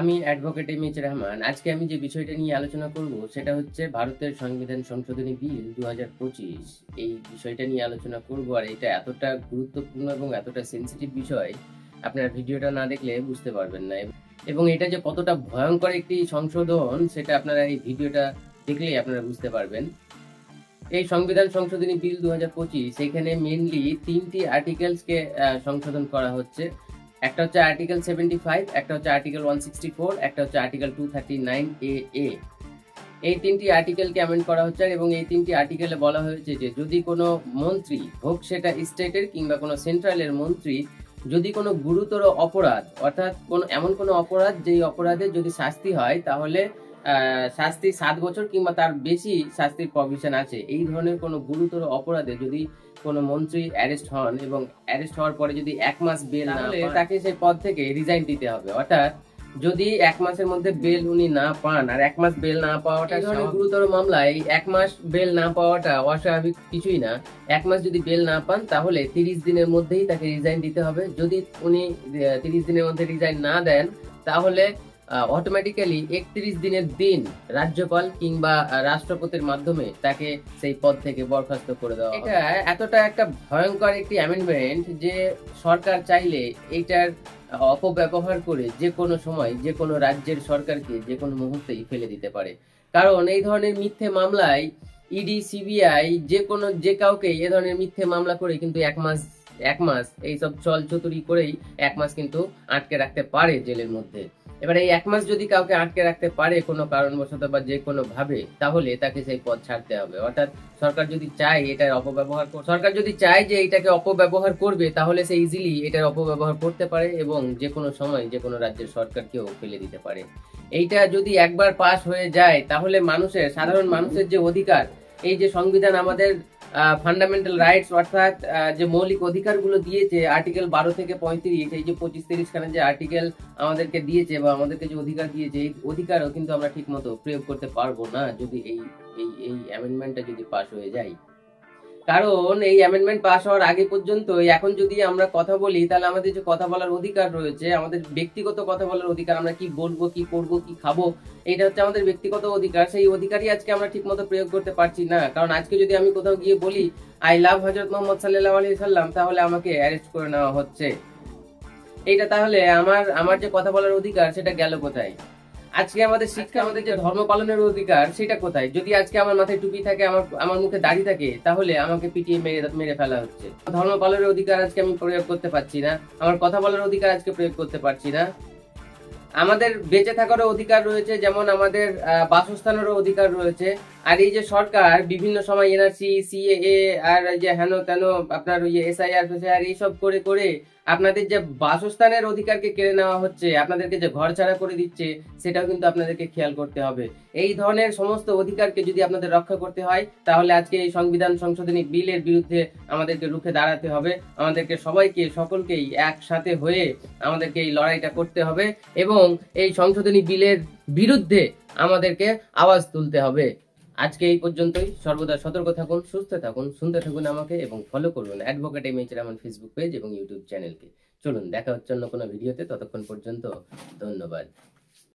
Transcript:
আমি অ্যাডভোকেট এম.এইচ রহমান। আজকে আমি যে বিষয়টা নিয়ে আলোচনা করব সেটা হচ্ছে ভারতের সংবিধান সংশোধনী বিল ২০২৫। এই বিষয়টা নিয়ে আলোচনা করব, আর এটা এতটা গুরুত্বপূর্ণ এবং এতটা সেনসিটিভ বিষয় আপনারা ভিডিওটা না দেখলে বুঝতে পারবেন না, এবং এটা যে কতটা ভয়ঙ্কর একটি সংশোধন সেটা আপনারা এই ভিডিওটা দেখলেই আপনারা বুঝতে পারবেন। এই সংবিধান সংশোধনী বিল ২০২৫ এখানে মেইনলি ৩টি আর্টিকেলসকে সংশোধন করা হচ্ছে। একটা হচ্ছে আর্টিকেল 75, একটা হচ্ছে আর্টিকেল 164, একটা হচ্ছে আর্টিকেল 239A। এই 3টি আর্টিকেলকে অ্যামেন্ড করা হচ্ছে, এবং এই 3টি আর্টিকেলে বলা হয়েছে যে যদি কোনো মন্ত্রী হোক সেটা স্টেটের কিংবা কোনো সেন্ট্রালের মন্ত্রী যদি কোনো গুরুতর অপরাধ, অর্থাৎ এমন কোনো অপরাধ যেই অপরাধে যদি শাস্তি হয় তাহলে শাস্তি 7 বছর কিংবা তার বেশি শাস্তির প্রভিশন আছে, এই ধরনের কোনো গুরুতর অপরাধে যদি কোনো মন্ত্রী অ্যারেস্ট হন এবং অ্যারেস্ট হওয়ার পরে যদি 1 মাস বেল না পান, তাকে সেই পদ থেকে রিজাইন দিতে হবে। অর্থাৎ যদি 1 মাসের মধ্যে বেল উনি না পান, আর 1 মাস বেল না পাওয়াটা গুরুতর মামলায় 1 মাস বেল না পাওয়াটা অস্বাভাবিক কিছুই না। 1 মাস যদি বেল না পান তাহলে 30 দিনের মধ্যেই তাকে রিজাইন দিতে হবে। যদি উনি 30 দিনের মধ্যে রিজাইন না দেন তাহলে অটোমেটিক্যালি 31 দিনের দিন রাজ্যপাল কিংবা রাষ্ট্রপতির মাধ্যমে তাকে সেই পদ থেকে বরখাস্ত করে দেওয়া। এটা এতটা একটা ভয়ঙ্কর একটি অ্যামেন্ডমেন্ট যে সরকার চাইলে এইটার অপব্যবহার করে যে কোনো সময় যে কোনো রাজ্যের সরকারকে যে কোনো মুহূর্তেই ফেলে দিতে পারে। কারণ এই ধরনের মিথ্যে মামলায় ইডি, সিবিআই যে কাউকে এ ধরনের মিথ্যে মামলা করে কিন্তু এক মাস এইসব চল চতুরি করেই 1 মাস কিন্তু আটকে রাখতে পারে জেলের মধ্যে। এবার এই 1 মাস যদি কাউকে আটকে রাখতে পারে কোনো কারণবশত বা যে কোনো ভাবে, তাহলে তাকে সেই পদ ছাড়তে হবে। অর্থাৎ সরকার যদি চায় যে এটাকে অপব্যবহার করবে তাহলে সে ইজিলি এটার অপব্যবহার করতে পারে এবং যে কোনো সময় যে কোনো রাজ্যের সরকারকেও ফেলে দিতে পারে। এইটা যদি একবার পাস হয়ে যায় তাহলে সাধারণ মানুষের যে অধিকার, এই যে সংবিধান আমাদের ফান্ডামেন্টাল রাইটস অর্থাৎ যে মৌলিক অধিকারগুলো দিয়েছে আর্টিকেল 12 থেকে 35, এই যে 25-30 খানে যে আর্টিকেল আমাদেরকে দিয়েছে বা আমাদেরকে যে অধিকার দিয়েছে, এই অধিকারও কিন্তু আমরা ঠিক মতো প্রয়োগ করতে পারবো না যদি এই অ্যামেন্ডমেন্টটা যদি পাস হয়ে যায়। কারণ এই অ্যামেন্ডমেন্ট পাস হওয়ার আগে পর্যন্ত এখন যদি আমরা কথা বলি তাহলে আমাদের যে কথা বলার অধিকার রয়েছে, আমাদের ব্যক্তিগত কথা বলার অধিকার, আমরা কি বলবো, কি করবো, কি খাবো, এটা হচ্ছে আমাদের ব্যক্তিগত অধিকার। সেই অধিকারই আজকে আমরা ঠিক মতো প্রয়োগ করতে পারছি না। কারণ আজকে যদি আমি কোথাও গিয়ে বলি আই লাভ হযরত মুহাম্মদ সাল্লাল্লাহু আলাইহি সাল্লাম, তাহলে আমাকে অ্যারেস্ট করে নেওয়া হচ্ছে। এইটা তাহলে আমার যে কথা বলার অধিকার সেটা গেল কোথায়? আজকে আমাদের শিক্ষা, আমাদের যে ধর্ম পালনের অধিকার সেটা কোথায়? যদি আজকে আমার মাথায় টুপি থাকে, আমার মুখে দাড়ি থাকে, তাহলে আমাকে পিটিয়ে মেরে ফেলা হচ্ছে। ধর্ম পালনের অধিকার আজকে আমি প্রয়োগ করতে পারছি না, আমার কথা বলার অধিকার আজকে প্রয়োগ করতে পারছি না। আমাদের বেঁচে থাকারও অধিকার রয়েছে, যেমন আমাদের বাসস্থানেরও অধিকার রয়েছে। আর এই যে সরকার বিভিন্ন সময় এনআরসি, সিএএ আর যে হেন তেন আপনার এসআইআর এইসব করে করে আপনাদের যে বাসস্থানের অধিকারকে কেড়ে নেওয়া হচ্ছে, আপনাদেরকে যে ঘর ছাড়া করে দিচ্ছে, সেটাও কিন্তু আপনাদেরকে খেয়াল করতে হবে। এই ধরনের সমস্ত অধিকারকে যদি আপনাদের রক্ষা করতে হয় তাহলে আজকে এই সংবিধান সংশোধনী বিলের বিরুদ্ধে আমাদেরকে রুখে দাঁড়াতে হবে। আমাদেরকে সকলকেই একসাথে হয়ে আমাদেরকে এই লড়াইটা করতে হবে এবং এই সংশোধনী বিলের বিরুদ্ধে আমাদেরকে আওয়াজ তুলতে হবে। আজকে এই পর্যন্তই। সর্বদা সতর্ক থাকুন, সুস্থ থাকুন, শুনতে থাকুন আমাকে এবং ফলো করুন অ্যাডভোকেট এম.এইচ রহমান ফেসবুক পেজ এবং ইউটিউব চ্যানেলকে। চলুন দেখা হচ্ছে অন্য কোনো ভিডিওতে। ততক্ষণ পর্যন্ত ধন্যবাদ।